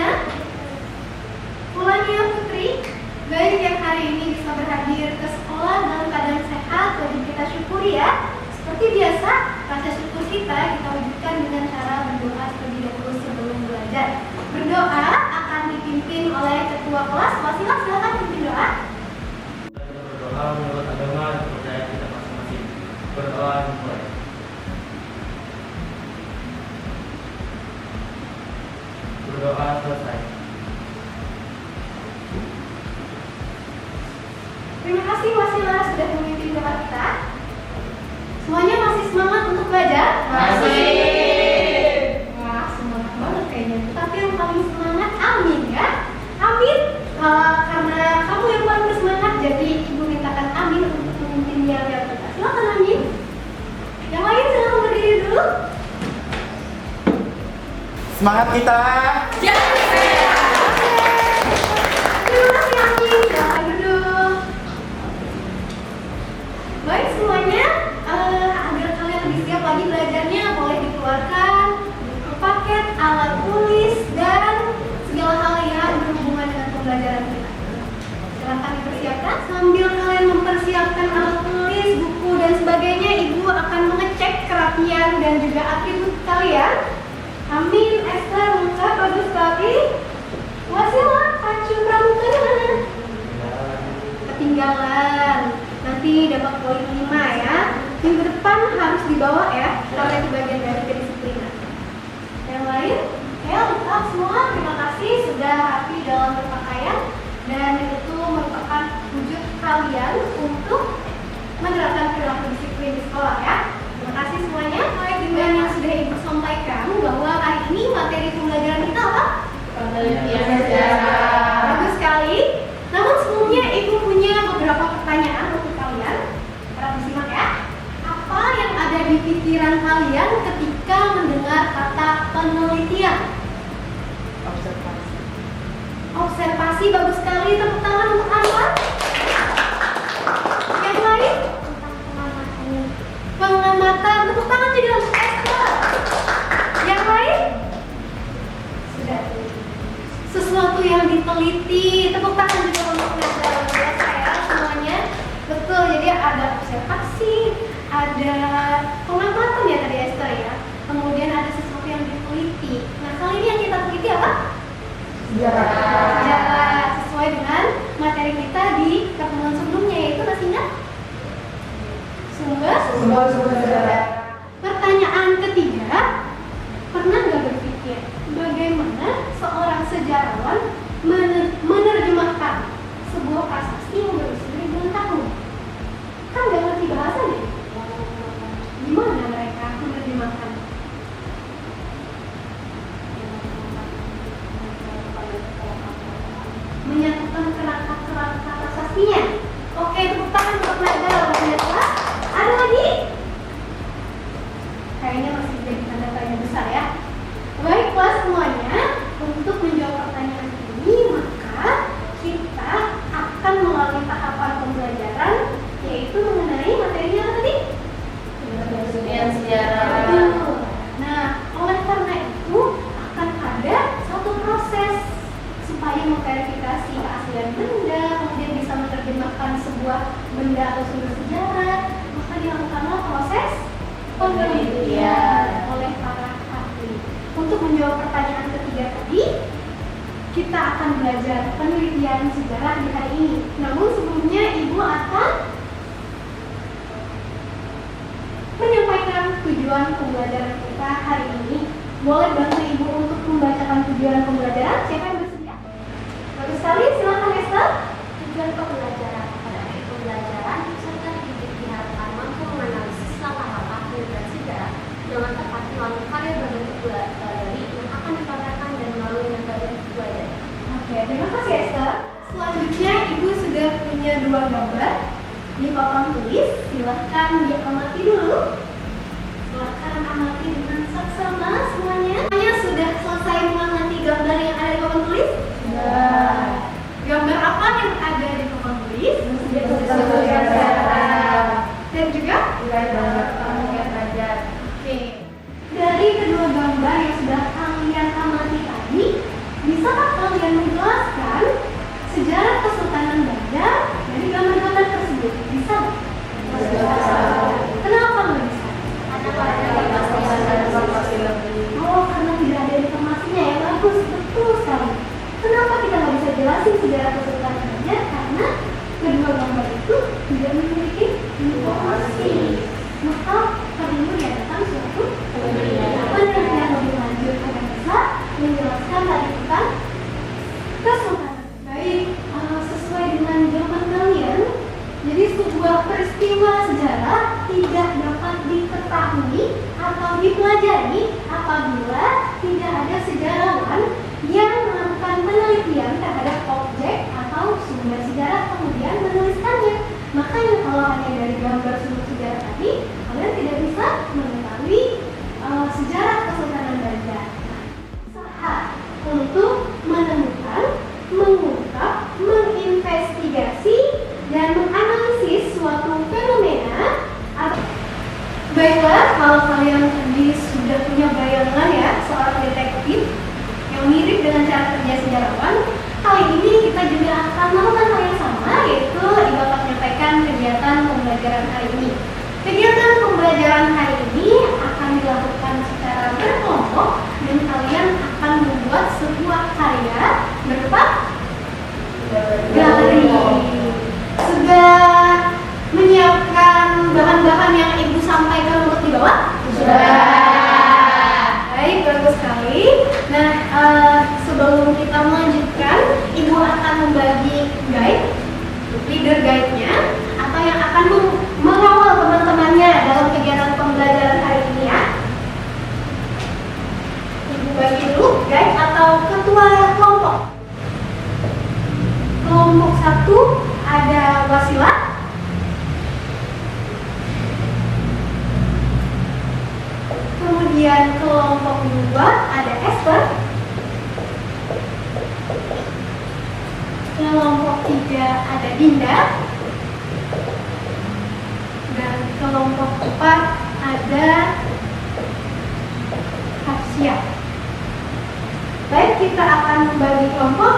semuanya. Pulangnya Putri, baik yang hari ini bisa berhadir ke sekolah dalam keadaan sehat, wajib kita syukuri ya. Seperti biasa, rasa syukur kita wujudkan dengan cara berdoa terlebih dahulu sebelum belajar. Berdoa akan dipimpin oleh ketua kelas. Wasilah, silakan pimpin doa. Berdoa menurut agama dan kepercayaan kita masing-masing. Berdoa dimulai. Berdoa selesai. Terima kasih Wasilah sudah memimpin doa kita. Semuanya masih semangat untuk belajar? Masih. Wah, semangat banget kayaknya. Tapi yang paling semangat Amin ya. Amin, karena kamu yang paling bersemangat, jadi Ibu mintakan Amin untuk memimpin dialog kita. Silakan Amin. Yang lain silakan berdiri dulu. Semangat kita. Terima kasih Amin. Silakan duduk. Baik semuanya, agar kalian lebih siap lagi belajarnya, boleh dikeluarkan buku paket, alat tulis, dan segala hal yang berhubungan dengan pembelajaran kita. Silahkan dipersiapkan. Sambil kalian mempersiapkan alat tulis, buku, dan sebagainya, Ibu akan mengecek kerapian dan juga atribut kalian. Amin, Esther, muka bagus sekali. Wasilah, pacu pramukanya mana? Ketinggalan. Nanti dapat poin 5 ya. Minggu depan harus dibawa ya, karena itu bagian dari kedisiplinan. Yang lain, ya lengkap semua. Terima kasih sudah rapi dalam berpakaian, dan itu merupakan wujud kalian untuk menerapkan perilaku disiplin di sekolah ya. Terima kasih semuanya. Baik, dengan yang sudah Ibu sampaikan bahwa hari ini materi pembelajaran kita apa? Penelitian sejarah. Bagus sekali. Namun sebelumnya Ibu punya beberapa pertanyaan untuk kalian. Harap disimak ya. Apa yang ada di pikiran kalian ketika mendengar kata penelitian? Observasi. Observasi, bagus sekali. Tepuk tangan untuk Anwar. Yang lain? Pengamatan. Tepuk tangan juga untuk Esther. Yang lain? Sudah. Sesuatu yang diteliti. Tepuk tangan juga untuk Esther. Biasa ya semuanya. Betul, jadi ada observasi, ada pengamatan ya tadi Esther ya. Kemudian ada sesuatu yang diteliti. Nah, kali ini yang kita teliti apa? Sejarah. Sesuai dengan materi kita di pertemuan sebelumnya, yaitu masih ingat? Sumber sejarah. Pertanyaan ketiga, pernah nggak berpikir bagaimana seorang sejarawan menerjemahkan sebuah prasasti yang berusia ribuan tahun? Kan nggak ngerti bahasa deh. Gimana mereka menerjemahkan? Menyatukan kerangka prasastinya. Oke, tepuk tangan untuk mereka. Ada lagi? Kayaknya masih jadi tanda tanya besar ya. Baiklah semuanya, untuk menjawab pertanyaan ini maka kita akan melalui tahapan pembelajaran, yaitu mengenai materi apa tadi? Penelitian sejarah. Betul. Nah, oleh karena itu akan ada satu proses supaya memverifikasi keaslian benda, kemudian bisa menerjemahkan sebuah benda atau sumber sejarah, maka dilakukanlah proses penelitian oleh para ahli. Untuk menjawab pertanyaan ketiga tadi, kita akan belajar penelitian sejarah di hari ini. Namun sebelumnya Ibu akan menyampaikan tujuan pembelajaran kita hari ini. Boleh bantu Ibu untuk membacakan tujuan pembelajaran? Siapa yang bersedia? Bagus sekali, silakan Esther. Tujuan pembelajaran pada akhir pembelajaran, peserta didik diharapkan mampu menganalisis langkah-langkah penelitian sejarah dengan tepat melalui karya berbentuk galeri yang akan dipamerkan dan melalui metode belajar. Oke, terima kasih Esther. Selanjutnya Ibu sudah punya 2 gambar di papan tulis. Silahkan diamati dulu. Silahkan amati dengan saksama semuanya. Semuanya sudah selesai mengamati gambar yang ada di papan tulis? Gambar apa yang ada di papan tulis? Dan juga? Oke. Dari kedua gambar yang sudah kalian amati tadi, bisa sejarah Kesultanan Banjar karena kedua gambar itu tidak memiliki informasi. Maka perlu diadakan suatu penelitian lebih lanjut agar bisa menjelaskan tadi tentang Kesultanan. Baik, sesuai dengan jawaban kalian, jadi sebuah peristiwa sejarah tidak dapat diketahui atau dipelajari apabila tidak ada sejarawan yang melakukan penelitian terhadap objek atau sumber sejarah kemudian menuliskannya. Makanya kalau hanya dari gambar sumber sejarah tadi, kalian tidak bisa mengetahui sejarah Kesultanan Banjar. Usaha untuk menemukan, mengungkap, menginvestigasi, dan menganalisis suatu fenomena. Baiklah, kalau kalian tadi sudah punya bayangan ya seorang detektif yang mirip dengan cara kerja sejarawan, kali ini kita juga akan melakukan hal yang sama, yaitu Ibu akan menyampaikan kegiatan pembelajaran hari ini. Kegiatan pembelajaran hari ini akan dilakukan secara berkelompok dan kalian akan membuat sebuah karya berupa galeri. Sudah menyiapkan bahan-bahan yang Ibu sampaikan untuk dibawa? Sudah. Baik, bagus sekali. Nah, sebelum kita melanjutkan, Ibu akan membagi guide, leader guide-nya, atau yang akan mengawal teman-temannya dalam kegiatan pembelajaran hari ini ya. Ibu bagi dulu guide atau ketua kelompok. Kelompok 1 ada Wasila. Kemudian kelompok 2 ada Esther. Kelompok 3 ada Dinda. Dan kelompok 4 ada Hafsiah. Baik, kita akan membagi kelompok.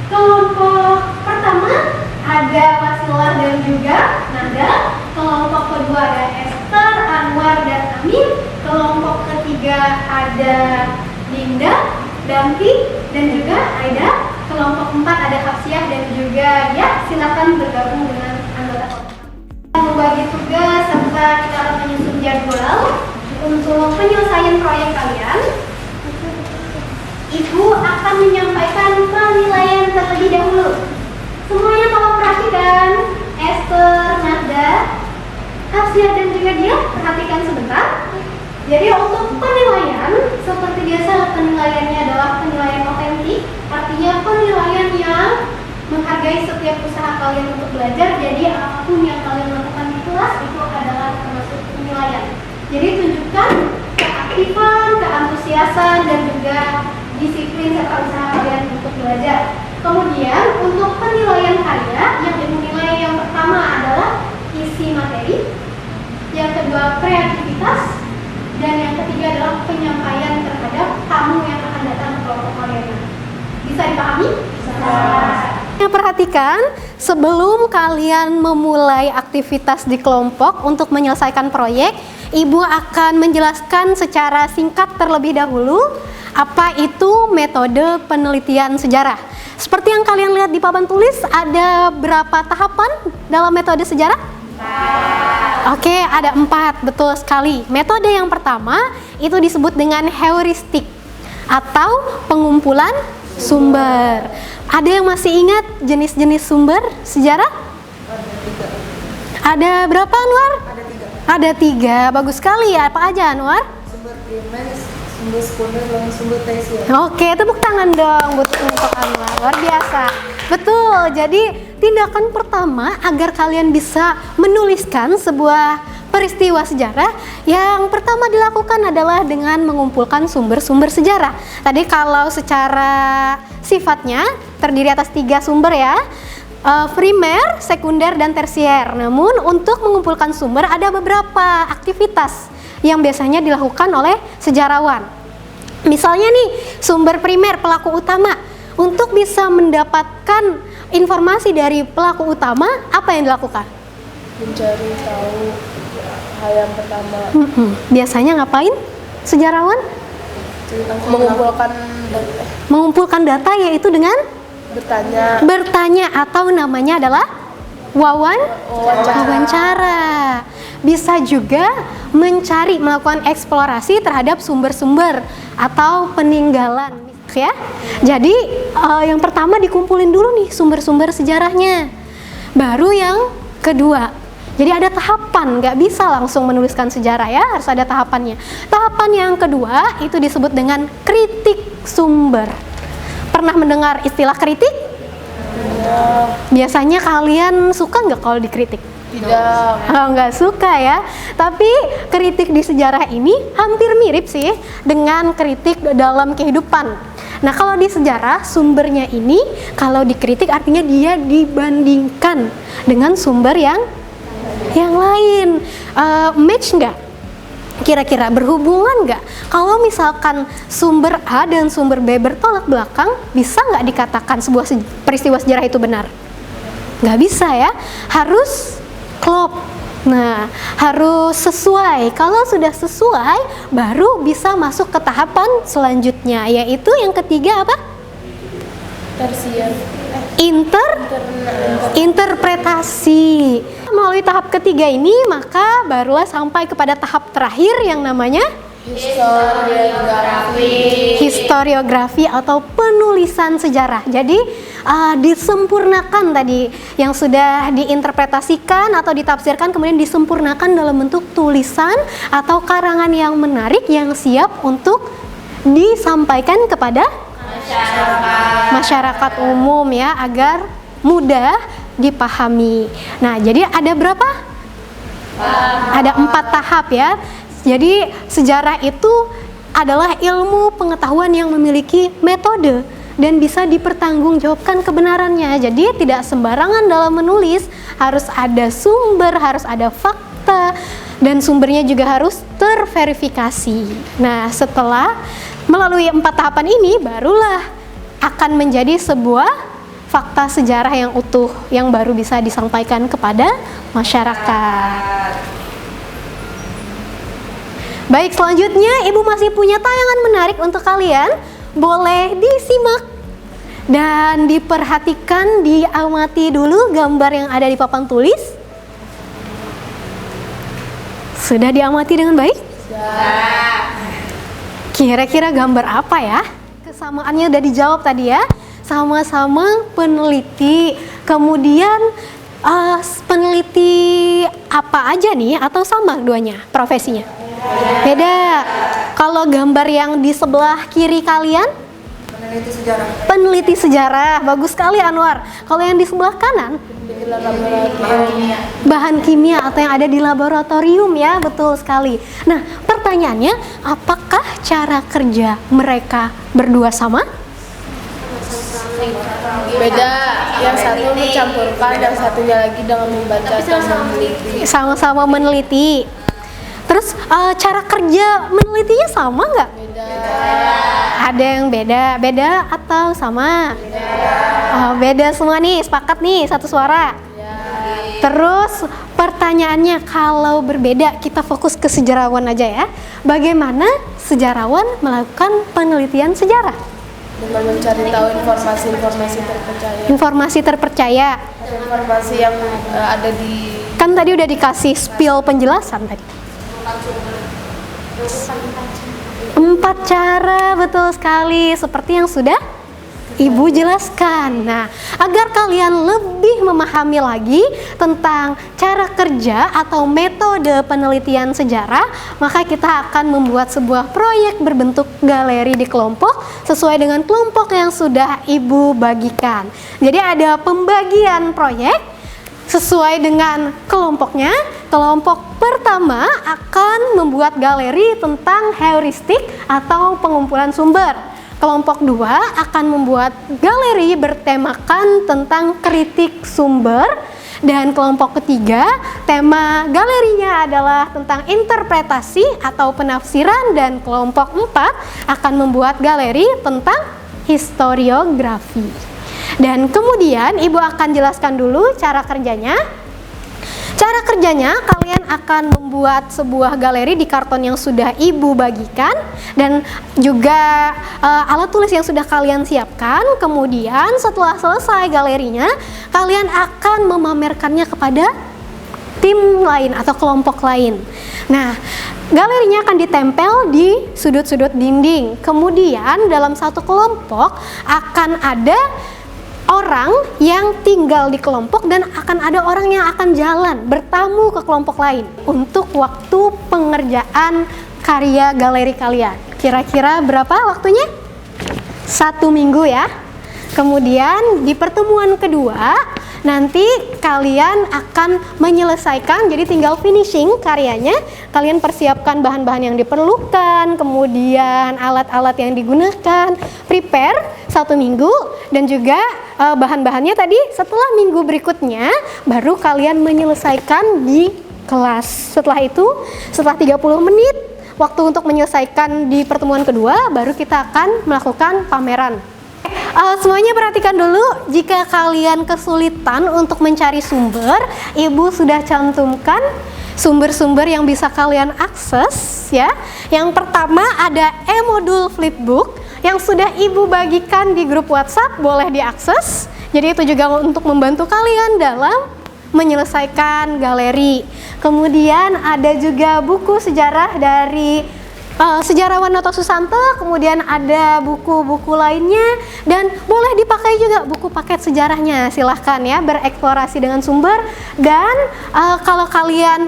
Kelompok pertama ada Wasilah dan juga Nanda. Kelompok kedua ada Esther, Anwar, dan Amin. Kelompok ketiga ada Dinda, Dampi, dan juga Aida. Kelompok 4 ada Hafsiah dan juga ya, silakan bergabung dengan anggota kelompok. Membagi tugas serta kita akan menyusun jadwal untuk penyelesaian proyek kalian. Ibu akan menyampaikan penilaian terlebih dahulu. Semuanya tolong perhatikan. Esther, Nanda, Hafsiah dan juga dia, perhatikan sebentar. Jadi untuk penilaian, seperti biasa penilaiannya adalah penilaian otentik. Artinya penilaian yang menghargai setiap usaha kalian untuk belajar. Jadi apapun yang kalian lakukan di kelas itu adalah termasuk penilaian. Jadi tunjukkan keaktifan, keantusiasan, dan juga disiplin serta usaha kalian untuk belajar. Kemudian untuk penilaian karya, yang dinilai yang pertama adalah isi materi, yang kedua kreativitas, dan yang ketiga adalah penyampaian terhadap tamu yang akan datang ke kelompok kalian. Bisa dipahami? Bisa. Perhatikan, sebelum kalian memulai aktivitas di kelompok untuk menyelesaikan proyek, Ibu akan menjelaskan secara singkat terlebih dahulu apa itu metode penelitian sejarah. Seperti yang kalian lihat di papan tulis, ada berapa tahapan dalam metode sejarah? Oke, ada 4, betul sekali. Metode yang pertama itu disebut dengan heuristik atau pengumpulan sumber. Ada yang masih ingat jenis-jenis sumber sejarah? Ada berapa, Anwar? Ada 3, bagus sekali. Apa aja, Anwar? Sumber primer, sumber sekunder, dan sumber tersier. Oke, tepuk tangan dong buat untuk Anwar. Luar biasa. Betul, jadi tindakan pertama agar kalian bisa menuliskan sebuah peristiwa sejarah, yang pertama dilakukan adalah dengan mengumpulkan sumber-sumber sejarah. Tadi kalau secara sifatnya terdiri atas 3 sumber ya, primer, sekunder, dan tersier. Namun untuk mengumpulkan sumber ada beberapa aktivitas yang biasanya dilakukan oleh sejarawan. Misalnya nih, sumber primer, pelaku utama. Untuk bisa mendapatkan informasi dari pelaku utama, apa yang dilakukan? Mencari tahu hal yang pertama. Biasanya ngapain sejarawan? Mengumpulkan Mengumpulkan data, yaitu dengan Bertanya atau namanya adalah wawancara. Bisa juga mencari, melakukan eksplorasi terhadap sumber-sumber atau peninggalan, ya. Jadi yang pertama dikumpulin dulu nih sumber-sumber sejarahnya. Baru yang kedua. Jadi ada tahapan, nggak bisa langsung menuliskan sejarah ya, harus ada tahapannya. Tahapan yang kedua itu disebut dengan kritik sumber. Pernah mendengar istilah kritik? Biasanya kalian suka nggak kalau dikritik? Tidak. Nggak suka ya. Tapi kritik di sejarah ini hampir mirip sih dengan kritik dalam kehidupan. Nah, kalau di sejarah sumbernya ini kalau dikritik artinya dia dibandingkan dengan sumber yang lain. Match nggak? Kira-kira berhubungan nggak? Kalau misalkan sumber A dan sumber B bertolak belakang, bisa nggak dikatakan sebuah peristiwa sejarah itu benar? Nggak bisa ya, harus klop. Nah, harus sesuai. Kalau sudah sesuai, baru bisa masuk ke tahapan selanjutnya, yaitu yang ketiga apa? Tersier. Interpretasi. Melalui tahap ketiga ini, maka barulah sampai kepada tahap terakhir yang namanya historiografi atau penulisan sejarah. Jadi disempurnakan tadi yang sudah diinterpretasikan atau ditafsirkan, kemudian disempurnakan dalam bentuk tulisan atau karangan yang menarik yang siap untuk disampaikan kepada masyarakat umum ya, agar mudah dipahami. Nah, jadi ada berapa? Ada 4 tahap ya. Jadi sejarah itu adalah ilmu pengetahuan yang memiliki metode dan bisa dipertanggungjawabkan kebenarannya. Jadi tidak sembarangan dalam menulis, harus ada sumber, harus ada fakta, dan sumbernya juga harus terverifikasi. Nah, setelah melalui 4 tahapan ini, barulah akan menjadi sebuah fakta sejarah yang utuh yang baru bisa disampaikan kepada masyarakat. Baik, selanjutnya Ibu masih punya tayangan menarik untuk kalian. Boleh disimak dan diperhatikan, diamati dulu gambar yang ada di papan tulis. Sudah diamati dengan baik? Kira-kira gambar apa ya? Kesamaannya udah dijawab tadi ya. Sama-sama peneliti. Kemudian peneliti apa aja nih, atau sama duanya profesinya? Beda. Kalau gambar yang di sebelah kiri kalian? Peneliti sejarah. Bagus sekali Anwar. Kalau yang di sebelah kanan? Bahan kimia atau yang ada di laboratorium ya, betul sekali. Nah, pertanyaannya, apakah cara kerja mereka berdua sama? Beda, yang satu mencampurkan, yang satunya lagi dengan membaca dan meneliti. Sama-sama meneliti. Terus cara kerja menelitinya sama nggak? Beda. Ada yang beda atau sama? Beda semua nih, sepakat nih, satu suara. Terus pertanyaannya, kalau berbeda, kita fokus ke sejarawan aja ya. Bagaimana sejarawan melakukan penelitian sejarah? Dengan mencari tahu informasi-informasi terpercaya. Informasi terpercaya. Informasi yang ada di. Kan tadi udah dikasih spill penjelasan tadi. 4 cara, betul sekali, seperti yang sudah Ibu jelaskan. Nah, agar kalian lebih memahami lagi tentang cara kerja atau metode penelitian sejarah, maka kita akan membuat sebuah proyek berbentuk galeri di kelompok sesuai dengan kelompok yang sudah Ibu bagikan. Jadi ada pembagian proyek sesuai dengan kelompoknya. Kelompok pertama akan membuat galeri tentang heuristik atau pengumpulan sumber. Kelompok 2 akan membuat galeri bertemakan tentang kritik sumber. Dan kelompok ketiga, tema galerinya adalah tentang interpretasi atau penafsiran. Dan kelompok 4 akan membuat galeri tentang historiografi. Dan kemudian Ibu akan jelaskan dulu cara kerjanya. Cara kerjanya, kalian akan membuat sebuah galeri di karton yang sudah ibu bagikan dan juga alat tulis yang sudah kalian siapkan. Kemudian setelah selesai galerinya, kalian akan memamerkannya kepada tim lain atau kelompok lain. Nah, galerinya akan ditempel di sudut-sudut dinding. Kemudian dalam satu kelompok akan ada orang yang tinggal di kelompok dan akan ada orang yang akan jalan bertamu ke kelompok lain untuk waktu pengerjaan karya galeri kalian. Kira-kira berapa waktunya? 1 minggu ya. Kemudian di pertemuan kedua nanti kalian akan menyelesaikan, jadi tinggal finishing karyanya. Kalian persiapkan bahan-bahan yang diperlukan, kemudian alat-alat yang digunakan, prepare 1 minggu, dan juga bahan-bahannya tadi setelah minggu berikutnya baru kalian menyelesaikan di kelas. Setelah itu, setelah 30 menit waktu untuk menyelesaikan di pertemuan kedua, baru kita akan melakukan pameran. Semuanya perhatikan dulu, jika kalian kesulitan untuk mencari sumber, ibu sudah cantumkan sumber-sumber yang bisa kalian akses ya. Yang pertama ada e-modul flipbook yang sudah ibu bagikan di grup WhatsApp, boleh diakses. Jadi itu juga untuk membantu kalian dalam menyelesaikan galeri. Kemudian ada juga buku sejarah dari sejarawan Noto Susanto, kemudian ada buku-buku lainnya, dan boleh dipakai juga buku paket sejarahnya. Silahkan ya bereksplorasi dengan sumber, dan kalau kalian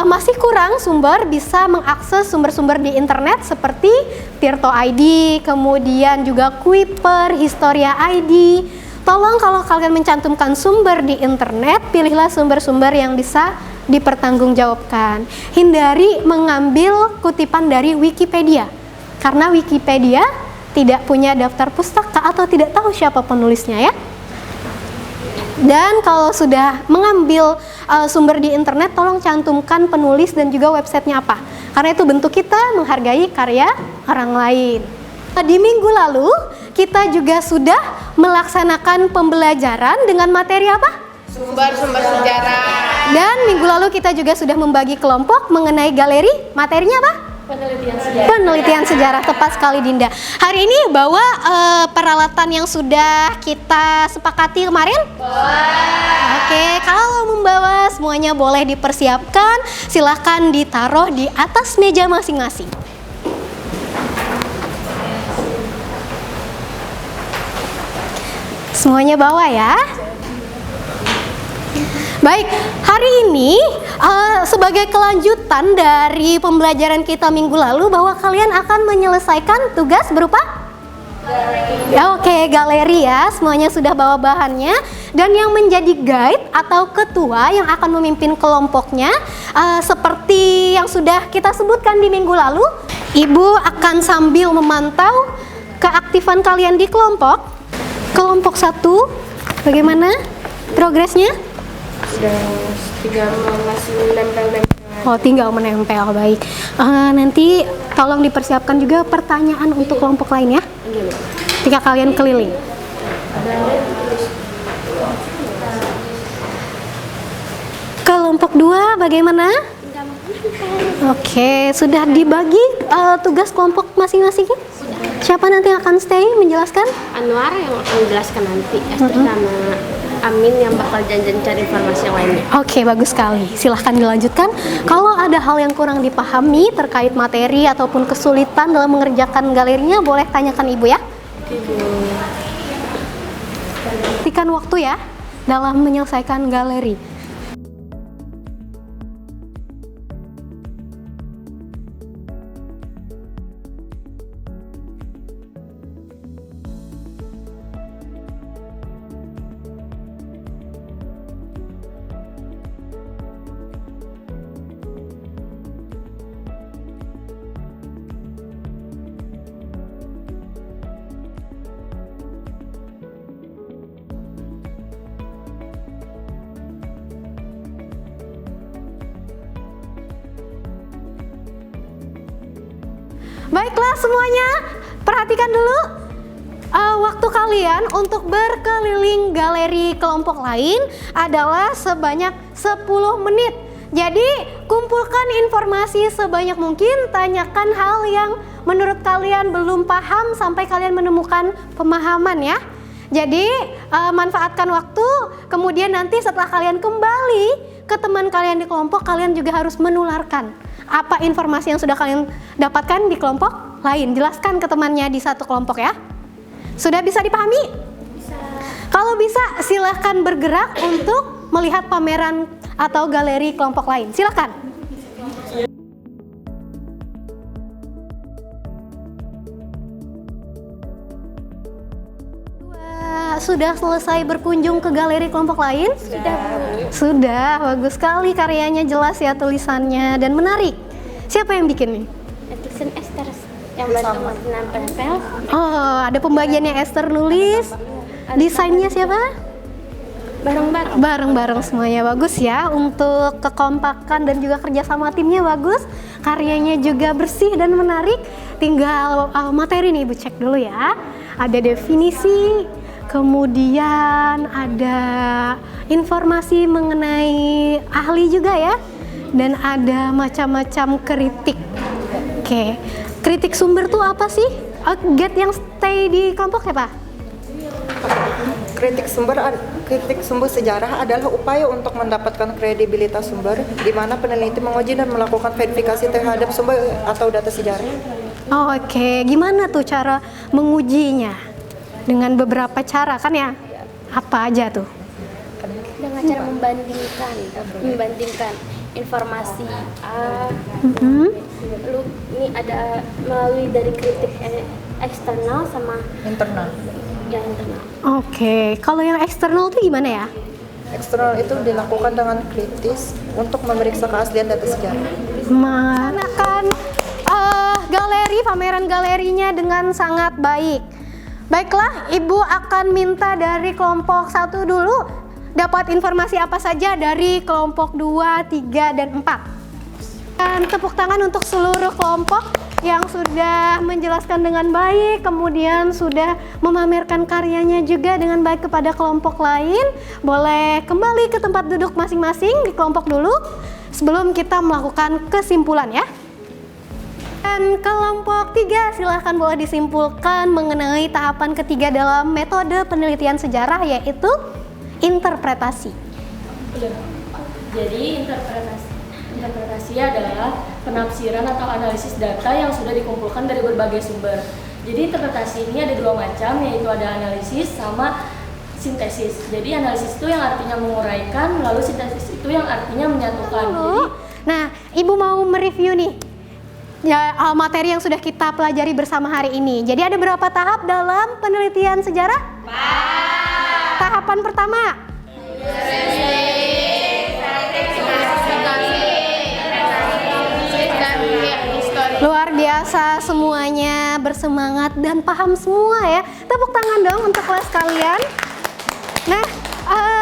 masih kurang sumber, bisa mengakses sumber-sumber di internet seperti Tirto ID, kemudian juga Kuiper, Historia ID. Tolong kalau kalian mencantumkan sumber di internet, pilihlah sumber-sumber yang bisa dipertanggungjawabkan. Hindari mengambil kutipan dari Wikipedia, karena Wikipedia tidak punya daftar pustaka atau tidak tahu siapa penulisnya ya. Dan kalau sudah mengambil sumber di internet, tolong cantumkan penulis dan juga websitenya apa, karena itu bentuk kita menghargai karya orang lain. Di minggu lalu kita juga sudah melaksanakan pembelajaran dengan materi apa? Sumber-sumber sejarah. Dan minggu lalu kita juga sudah membagi kelompok mengenai galeri. Materinya apa? Penelitian sejarah. Tepat sekali Dinda. Hari ini bawa peralatan yang sudah kita sepakati kemarin? Oke, kalau membawa semuanya boleh dipersiapkan. Silahkan ditaruh di atas meja masing-masing. Semuanya bawa ya. Baik, hari ini sebagai kelanjutan dari pembelajaran kita minggu lalu, bahwa kalian akan menyelesaikan tugas berupa galeri ya. Semuanya sudah bawa bahannya, dan yang menjadi guide atau ketua yang akan memimpin kelompoknya, seperti yang sudah kita sebutkan di minggu lalu, ibu akan sambil memantau keaktifan kalian di kelompok. Kelompok 1, bagaimana progresnya? Tinggal masih menempel-nempel. Oh, tinggal menempel, baik. Nanti tolong dipersiapkan juga pertanyaan untuk kelompok lain ya, ketika kalian keliling. Kelompok 2 bagaimana? Oke, sudah dibagi tugas kelompok masing-masing? Siapa nanti yang akan stay menjelaskan? Anwar yang akan menjelaskan nanti, Esther sama Amin yang bakal janjian cari informasi yang lainnya. Oke, bagus sekali. Silahkan dilanjutkan. Kalau ada hal yang kurang dipahami terkait materi ataupun kesulitan dalam mengerjakan galerinya, boleh tanyakan ibu ya. Perhatikan waktu ya dalam menyelesaikan galeri. Baiklah semuanya, perhatikan dulu. waktu kalian untuk berkeliling galeri kelompok lain adalah sebanyak 10 menit. Jadi kumpulkan informasi sebanyak mungkin, tanyakan hal yang menurut kalian belum paham sampai kalian menemukan pemahaman ya. Jadi manfaatkan waktu, kemudian nanti setelah kalian kembali ke teman kalian di kelompok, kalian juga harus menularkan apa informasi yang sudah kalian dapatkan di kelompok lain. Jelaskan ke temannya di satu kelompok ya. Sudah bisa dipahami? Bisa. Kalau bisa, silahkan bergerak untuk melihat pameran atau galeri kelompok lain. Silahkan. Sudah selesai berkunjung ke galeri kelompok lain? Sudah, bagus sekali, karyanya jelas ya, tulisannya dan menarik. Siapa yang bikin nih? Tulisan Esther yang bantu nempel. Oh, ada pembagiannya Esther nulis. Desainnya siapa? Bareng-bareng semuanya, bagus ya. Untuk kekompakan dan juga kerjasama timnya bagus. Karyanya juga bersih dan menarik. Tinggal materi nih Ibu cek dulu ya. Ada definisi, kemudian ada informasi mengenai ahli juga ya, dan ada macam-macam kritik. Oke, kritik sumber tuh apa sih? Get yang stay di kelompok ya Pak? Kritik sumber sejarah adalah upaya untuk mendapatkan kredibilitas sumber, di mana peneliti menguji dan melakukan verifikasi terhadap sumber atau data sejarah. Oke, gimana tuh cara mengujinya? Dengan beberapa cara kan ya? Apa aja tuh? Dengan cara membandingkan informasi lalu ini ada melalui dari kritik eksternal sama Internal. yang internal. Oke, kalau yang eksternal tuh gimana ya? Eksternal itu dilakukan dengan kritis untuk memeriksa keaslian data sejarah. Menggunakan galeri, pameran galerinya dengan sangat baik. Baiklah, Ibu akan minta dari kelompok 1 dulu dapat informasi apa saja dari kelompok 2, 3, dan 4. Dan tepuk tangan untuk seluruh kelompok yang sudah menjelaskan dengan baik, kemudian sudah memamerkan karyanya juga dengan baik kepada kelompok lain. Boleh kembali ke tempat duduk masing-masing di kelompok dulu sebelum kita melakukan kesimpulan ya. Dan kelompok 3 silahkan boleh disimpulkan mengenai tahapan ketiga dalam metode penelitian sejarah, yaitu interpretasi. Jadi interpretasi adalah penafsiran atau analisis data yang sudah dikumpulkan dari berbagai sumber. Jadi interpretasi ini ada 2 macam, yaitu ada analisis sama sintesis. Jadi analisis itu yang artinya menguraikan, lalu sintesis itu yang artinya menyatukan. Nah, Ibu mau mereview nih ya materi yang sudah kita pelajari bersama hari ini. Jadi ada berapa tahap dalam penelitian sejarah? Tahapan pertama, luar biasa, semuanya bersemangat dan paham semua ya. Tepuk tangan dong untuk kelas kalian. Nah,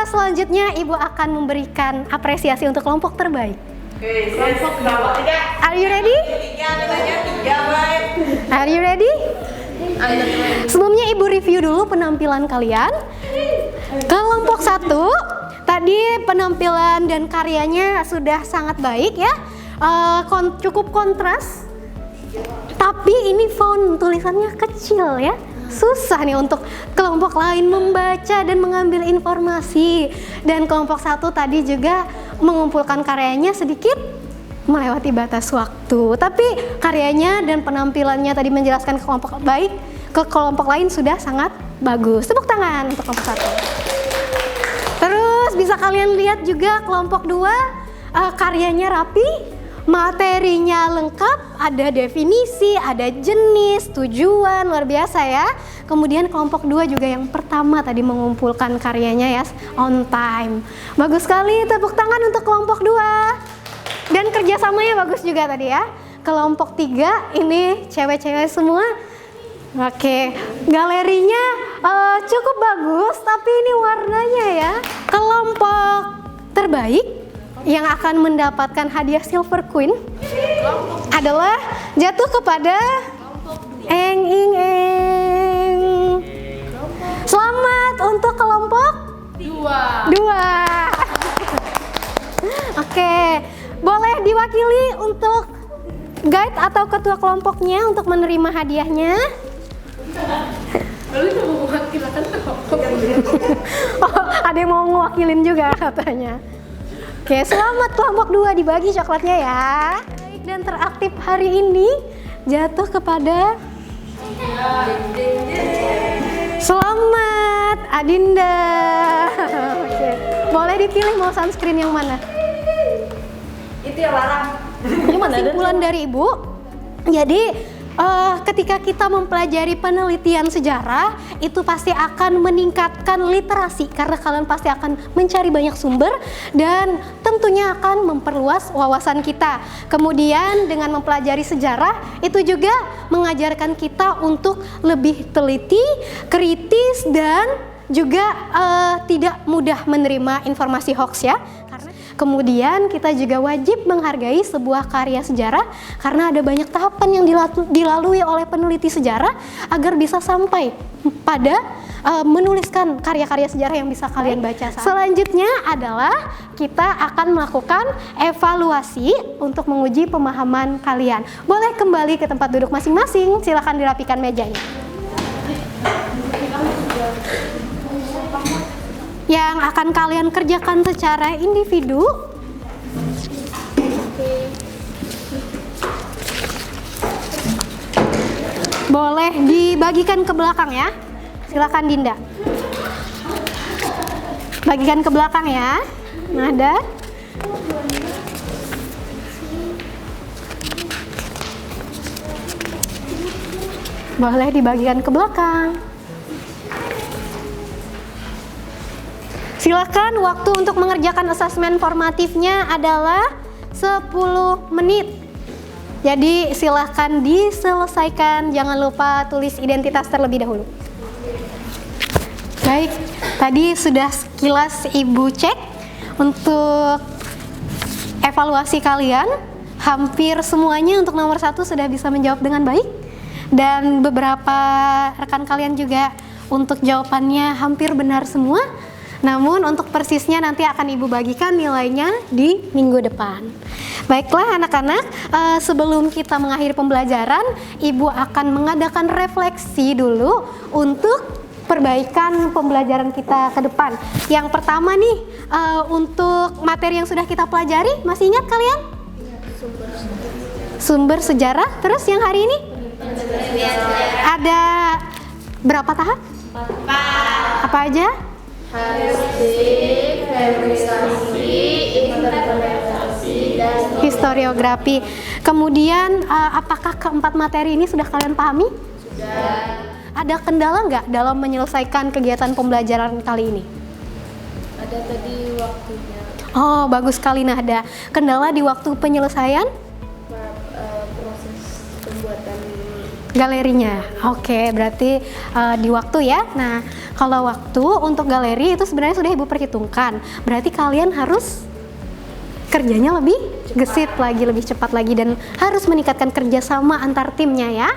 selanjutnya Ibu akan memberikan apresiasi untuk kelompok terbaik. Kelompok 2. Are you ready? Are you ready? Sebelumnya Ibu review dulu penampilan kalian. Kelompok 1 tadi penampilan dan karyanya sudah sangat baik ya. Cukup kontras. Tapi ini font tulisannya kecil ya. Susah nih untuk kelompok lain membaca dan mengambil informasi. Dan kelompok 1 tadi juga mengumpulkan karyanya sedikit melewati batas waktu. Tapi karyanya dan penampilannya tadi menjelaskan ke kelompok baik, ke kelompok lain sudah sangat bagus. Tepuk tangan untuk kelompok 1. Terus bisa kalian lihat juga kelompok 2 karyanya rapi, materinya lengkap, ada definisi, ada jenis, tujuan, luar biasa ya. Kemudian kelompok 2 juga yang pertama tadi mengumpulkan karyanya ya, on time. Bagus sekali, tepuk tangan untuk kelompok 2. Dan kerjasamanya bagus juga tadi ya. Kelompok 3 ini cewek-cewek semua. Oke, galerinya cukup bagus, tapi ini warnanya ya. Kelompok terbaik yang akan mendapatkan hadiah Silver Queen adalah jatuh kepada Eng Ing Eng. Oke, boleh diwakili untuk guide atau ketua kelompoknya untuk menerima hadiahnya. Oh, ada yang mau ngewakilin juga katanya. Oke, selamat kelompok 2 dibagi coklatnya ya. Baik, dan teraktif hari ini jatuh kepada selamat Adinda. Oke, boleh dipilih mau sunscreen yang mana? Itu ya larang. Kesimpulan dari Ibu, jadi ketika kita mempelajari penelitian sejarah itu pasti akan meningkatkan literasi karena kalian pasti akan mencari banyak sumber dan tentunya akan memperluas wawasan kita. Kemudian dengan mempelajari sejarah itu juga mengajarkan kita untuk lebih teliti, kritis dan juga tidak mudah menerima informasi hoax ya. Kemudian kita juga wajib menghargai sebuah karya sejarah karena ada banyak tahapan yang dilalui oleh peneliti sejarah agar bisa sampai pada menuliskan karya-karya sejarah yang bisa kalian baca. Selanjutnya adalah kita akan melakukan evaluasi untuk menguji pemahaman kalian. Boleh kembali ke tempat duduk masing-masing, silakan dirapikan mejanya. Yang akan kalian kerjakan secara individu. Boleh dibagikan ke belakang ya. Silakan Dinda. Bagikan ke belakang ya. Nada. Boleh dibagikan ke belakang. Silakan, waktu untuk mengerjakan asesmen formatifnya adalah 10 menit. Jadi silakan diselesaikan, jangan lupa tulis identitas terlebih dahulu. Baik, tadi sudah sekilas Ibu cek untuk evaluasi kalian. Hampir semuanya untuk nomor 1 sudah bisa menjawab dengan baik. Dan beberapa rekan kalian juga untuk jawabannya hampir benar semua. Namun untuk persisnya nanti akan Ibu bagikan nilainya di minggu depan. Baiklah anak-anak, sebelum kita mengakhiri pembelajaran, Ibu akan mengadakan refleksi dulu untuk perbaikan pembelajaran kita ke depan. Yang pertama nih, untuk materi yang sudah kita pelajari, masih ingat kalian? Sumber sejarah. Terus yang hari ini? Ada berapa tahap? 4. Apa aja? Statistik, feministasi, interpretasi, dan historiografi. Kemudian apakah keempat materi ini sudah kalian pahami? Sudah. Ada kendala nggak dalam menyelesaikan kegiatan pembelajaran kali ini? Ada tadi waktunya. Oh, bagus sekali Nahda. Kendala di waktu penyelesaian? Proses pembuatan galerinya. Oke, berarti di waktu ya. Nah, kalau waktu untuk galeri itu sebenarnya sudah Ibu perhitungkan. Berarti kalian harus kerjanya lebih gesit lagi, lebih cepat lagi dan harus meningkatkan kerjasama antar timnya ya.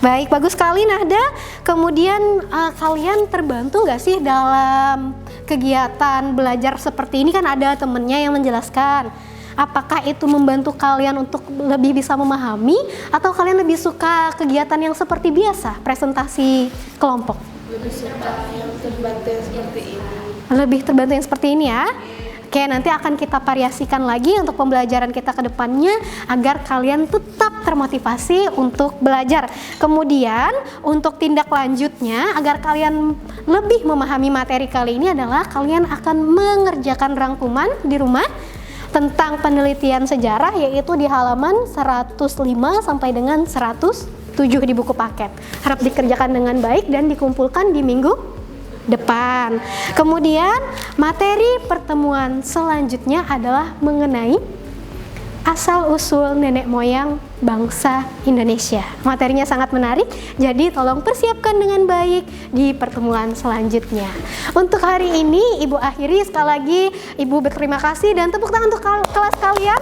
Baik, bagus sekali Nahda. Kemudian kalian terbantu nggak sih dalam kegiatan belajar seperti ini? Kan ada temennya yang menjelaskan. Apakah itu membantu kalian untuk lebih bisa memahami atau kalian lebih suka kegiatan yang seperti biasa, presentasi kelompok? lebih suka yang terbantu yang seperti ini. Lebih terbantu yang seperti ini ya. Oke, nanti akan kita variasikan lagi untuk pembelajaran kita ke depannya agar kalian tetap termotivasi untuk belajar. Kemudian untuk tindak lanjutnya agar kalian lebih memahami materi kali ini adalah kalian akan mengerjakan rangkuman di rumah tentang penelitian sejarah, yaitu di halaman 105 sampai dengan 107 di buku paket. Harap dikerjakan dengan baik dan dikumpulkan di minggu depan. Kemudian materi pertemuan selanjutnya adalah mengenai asal-usul nenek moyang bangsa Indonesia. Materinya sangat menarik, jadi tolong persiapkan dengan baik di pertemuan selanjutnya. Untuk hari ini Ibu akhiri, sekali lagi Ibu berterima kasih dan tepuk tangan untuk kelas kalian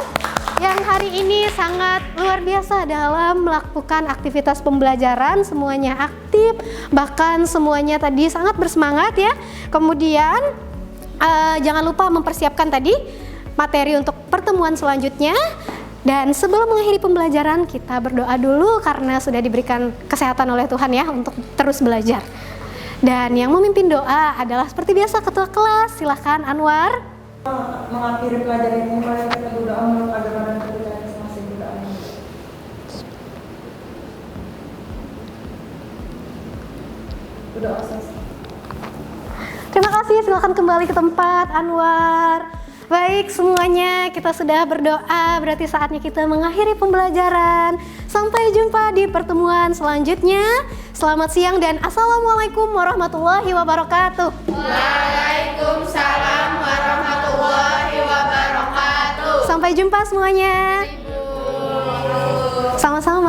yang hari ini sangat luar biasa dalam melakukan aktivitas pembelajaran. Semuanya aktif, bahkan semuanya tadi sangat bersemangat ya. Kemudian jangan lupa mempersiapkan tadi materi untuk pertemuan selanjutnya. Dan sebelum mengakhiri pembelajaran, kita berdoa dulu karena sudah diberikan kesehatan oleh Tuhan ya untuk terus belajar. Dan yang memimpin doa adalah seperti biasa ketua kelas. Silahkan Anwar. Mengakhiri pelajaran ini, mari kita berdoa menurut agama dan kepercayaan masing-masing. Berdoa selesai. Terima kasih, silakan kembali ke tempat Anwar. Baik semuanya, kita sudah berdoa, berarti saatnya kita mengakhiri pembelajaran. Sampai jumpa di pertemuan selanjutnya. Selamat siang dan Assalamualaikum warahmatullahi wabarakatuh. Waalaikumsalam warahmatullahi wabarakatuh. Sampai jumpa semuanya. Sama-sama.